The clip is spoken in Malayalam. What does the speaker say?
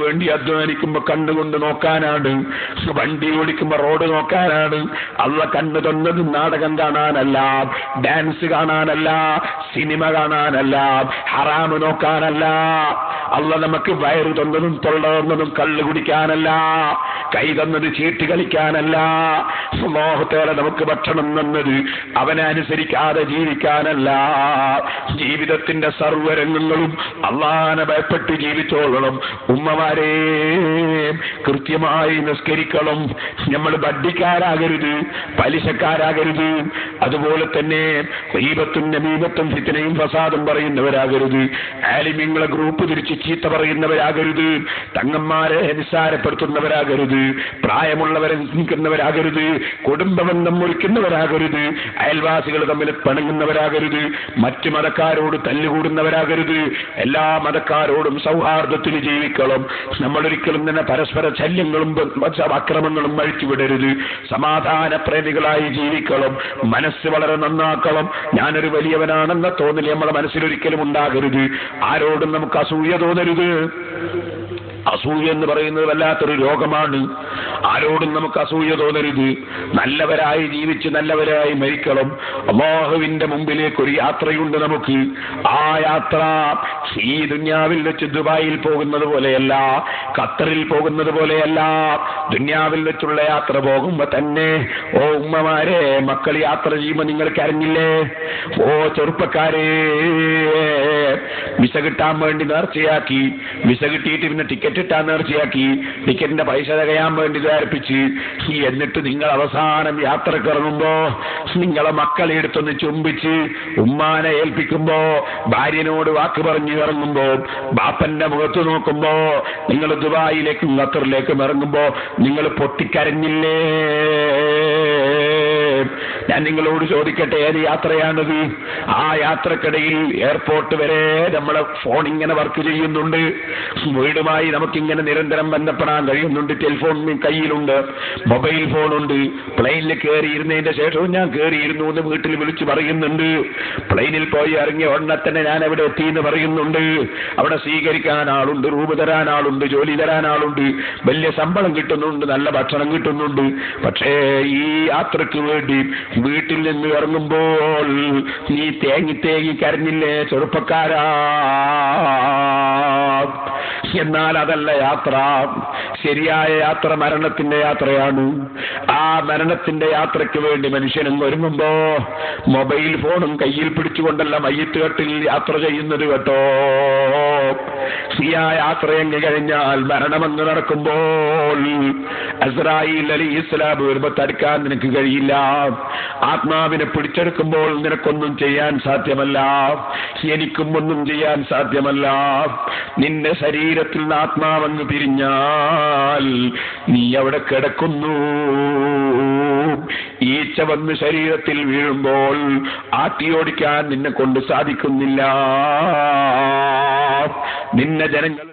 വേണ്ടി അധ്വാനിക്കുമ്പോൾ കണ്ണുകൊണ്ട് നോക്കാനാണ്, വണ്ടി ഓടിക്കുമ്പോൾ റോഡ് നോക്കാനാണ്. അള്ളാഹ് കണ്ണ് തന്നത് നാടകം കാണാനല്ല, ഡാൻസ് കാണാനല്ല, സിനിമ കാണാനല്ല, ഹറാമ് നോക്കാനല്ല. അള്ളാഹ് നമുക്ക് വയറ് തന്നതും തൊള്ള തന്നതും കള്ള് കുടിക്കാനല്ല, കൈ തന്നത് ചീട്ട് കളിക്കാനല്ല. അല്ലാഹുതആല നമുക്ക് ഭക്ഷണം തന്നത് അവനെ അനുസരിക്കാതെ ജീവിക്കാനല്ല. ജീവിതത്തിന്റെ സർവ്വരംഗങ്ങളും അള്ളാഹനെ ഭയപ്പെട്ട് ജീവിച്ചോളണം. ഉമ്മമാരെ കൃത്യമായി നിസ്കരിക്കണം. നമ്മൾ ബഡ്ഡിക്കാരാകരുത്, പലിശക്കാരാകരുത്. അതുപോലെ തന്നെ ഗീബത്തും നമീമത്തും ഫിത്നയും ഫസാദും പറയുന്നവരാകരുത്. ആലിമീങ്ങളെ ഗ്രൂപ്പ് തിരിച്ച് ചീത്ത പറയുന്നവരാകരുത്. തങ്ങന്മാരെ നിസ്സാരപ്പെടുത്തുന്നവരാകരുത്. പ്രായമുള്ളവരെ നിന്ദിക്കുന്നവരാകരുത്. കുടുംബബന്ധം മുറിക്കുന്നവരാകരുത്. അയൽവാസികൾ തമ്മിൽ പിണങ്ങുന്നവരാകരുത്. മറ്റു മതക്കാരോട് തല്ലുകൂടുന്നവരാകരുത്. എല്ലാ മതക്കാരോടും സൗഹാർദ്ദത്തിന് ജീവിക്കണം. നമ്മളൊരിക്കലും തന്നെ പരസ്പര ശല്യങ്ങളും അക്രമങ്ങളും അഴിച്ചുവിടരുത്. സമാധാന പ്രേമികളായി ജീവിക്കണം. മനസ്സ് വളരെ നന്നാക്കണം. ഞാനൊരു വലിയവനാണെന്ന തോന്നൽ നമ്മളെ മനസ്സിലൊരിക്കലും ഉണ്ടാകരുത്. ആരോടും നമുക്ക് അസൂയ തോന്നരുത്. അസൂയ എന്ന് പറയുന്നത് വല്ലാത്തൊരു രോഗമാണ്. ആരോടും നമുക്ക് അസൂയ തോന്നരുത്. നല്ലവരായി ജീവിച്ച് നല്ലവരായി മരിക്കണം. അല്ലാഹുവിന്റെ മുമ്പിലേക്ക് ഒരു യാത്രയുണ്ട് നമുക്ക്. ആ യാത്ര ഈ ദുനിയാവിൽ വെച്ച് ദുബായിൽ പോകുന്നത് പോലെയല്ല, ഖത്തറിൽ പോകുന്നത് പോലെയല്ല. ദുനിയാവിൽ വെച്ചുള്ള യാത്ര പോകുമ്പോ തന്നെ ഓ ഉമ്മമാരെ, മക്കൾ യാത്ര ചെയ്യുമ്പോ നിങ്ങൾക്ക് അറിഞ്ഞില്ലേ? ഓ ചെറുപ്പക്കാരെ, വിസ കിട്ടാൻ വേണ്ടി നേർച്ചയാക്കി, വിസ കിട്ടിയിട്ട് പിന്നെ ടിക്കറ്റ് ഇട്ടാൻ നേർച്ചയാക്കി, ടിക്കറ്റിന്റെ പൈസ തികയാൻ വേണ്ടി ധാരിപ്പിച്ച്, എന്നിട്ട് നിങ്ങൾ അവസാനം യാത്രക്ക് ഇറങ്ങുമ്പോ നിങ്ങളെ മക്കളെ എടുത്തൊന്ന് ചുംബിച്ച് ഉമ്മാനെ ഏൽപ്പിക്കുമ്പോ, ഭാര്യനോട് വാക്ക് പറഞ്ഞു ഇറങ്ങുമ്പോ, ബാപ്പന്റെ മുഖത്ത് നോക്കുമ്പോ, നിങ്ങൾ ദുബായിലേക്കും ഖത്തറിലേക്കും ഇറങ്ങുമ്പോ നിങ്ങൾ പൊട്ടിക്കരഞ്ഞില്ലേ? ഞാൻ നിങ്ങളോട് ചോദിക്കട്ടെ, ഏത് യാത്രയാണത്? ആ യാത്രക്കിടയിൽ എയർപോർട്ട് വരെ നമ്മളെ ഫോൺ ഇങ്ങനെ വർക്ക് ചെയ്യുന്നുണ്ട്. വീടുമായി നമുക്കിങ്ങനെ നിരന്തരം ബന്ധപ്പെടാൻ കഴിയുന്നുണ്ട്. ടെലിഫോൺ കയ്യിലുണ്ട്, മൊബൈൽ ഫോണുണ്ട്. പ്ലെയിനിൽ കയറിയിരുന്നതിന്റെ ശേഷവും ഞാൻ കയറിയിരുന്നു എന്ന് വീട്ടിൽ വിളിച്ച് പറയുന്നുണ്ട്. പ്ലെയിനിൽ പോയി ഇറങ്ങിയ ഉടനെ തന്നെ ഞാൻ എവിടെ എത്തി എന്ന് പറയുന്നുണ്ട്. അവിടെ സ്വീകരിക്കാൻ ആളുണ്ട്, റൂം തരാൻ ആളുണ്ട്, ജോലി തരാൻ ആളുണ്ട്, വലിയ ശമ്പളം കിട്ടുന്നുണ്ട്, നല്ല ഭക്ഷണം കിട്ടുന്നുണ്ട്. പക്ഷേ ഈ യാത്രക്ക് വേണ്ടി വീട്ടിൽ നിന്ന് ഇറങ്ങുമ്പോൾ നീ തേങ്ങി തേങ്ങി കരഞ്ഞില്ലേ ചെറുപ്പക്കാരാ? എന്നാൽ അതല്ല യാത്ര. ശരിയായ യാത്ര മരണത്തിന്റെ യാത്രയാണ്. ആ മരണത്തിന്റെ യാത്രയ്ക്ക് വേണ്ടി മനുഷ്യനും ഒരുങ്ങുമ്പോ മൊബൈൽ ഫോണും കയ്യിൽ പിടിച്ചുകൊണ്ടല്ല മയ്യത്ത് കെട്ടിൽ യാത്ര ചെയ്യുന്നത് കേട്ടോ. ശരിയായ യാത്രയെങ്ങി കഴിഞ്ഞാൽ മരണമെന്ന് നടക്കുമ്പോൾ അസ്രായീൽ അലൈഹിസ്സലാം വരുമ്പോ തടുക്കാൻ നിനക്ക് കഴിയില്ല. ആത്മാവിനെ പിടിച്ചെടുക്കുമ്പോൾ നിനക്കൊന്നും ചെയ്യാൻ സാധ്യമല്ല, എനിക്കും ഒന്നും ചെയ്യാൻ സാധ്യമല്ല. നിന്റെ ശരീരത്തിൽ നിന്ന് ആത്മാവങ്ങ് പിരിഞ്ഞാൽ നീ അവിടെ കിടക്കുന്നു. ഈച്ച വന്ന് ശരീരത്തിൽ വീഴുമ്പോൾ ആട്ടിയോടിക്കാൻ നിന്നെ കൊണ്ട് സാധിക്കുന്നില്ല. നിന്നെ ജനങ്ങൾ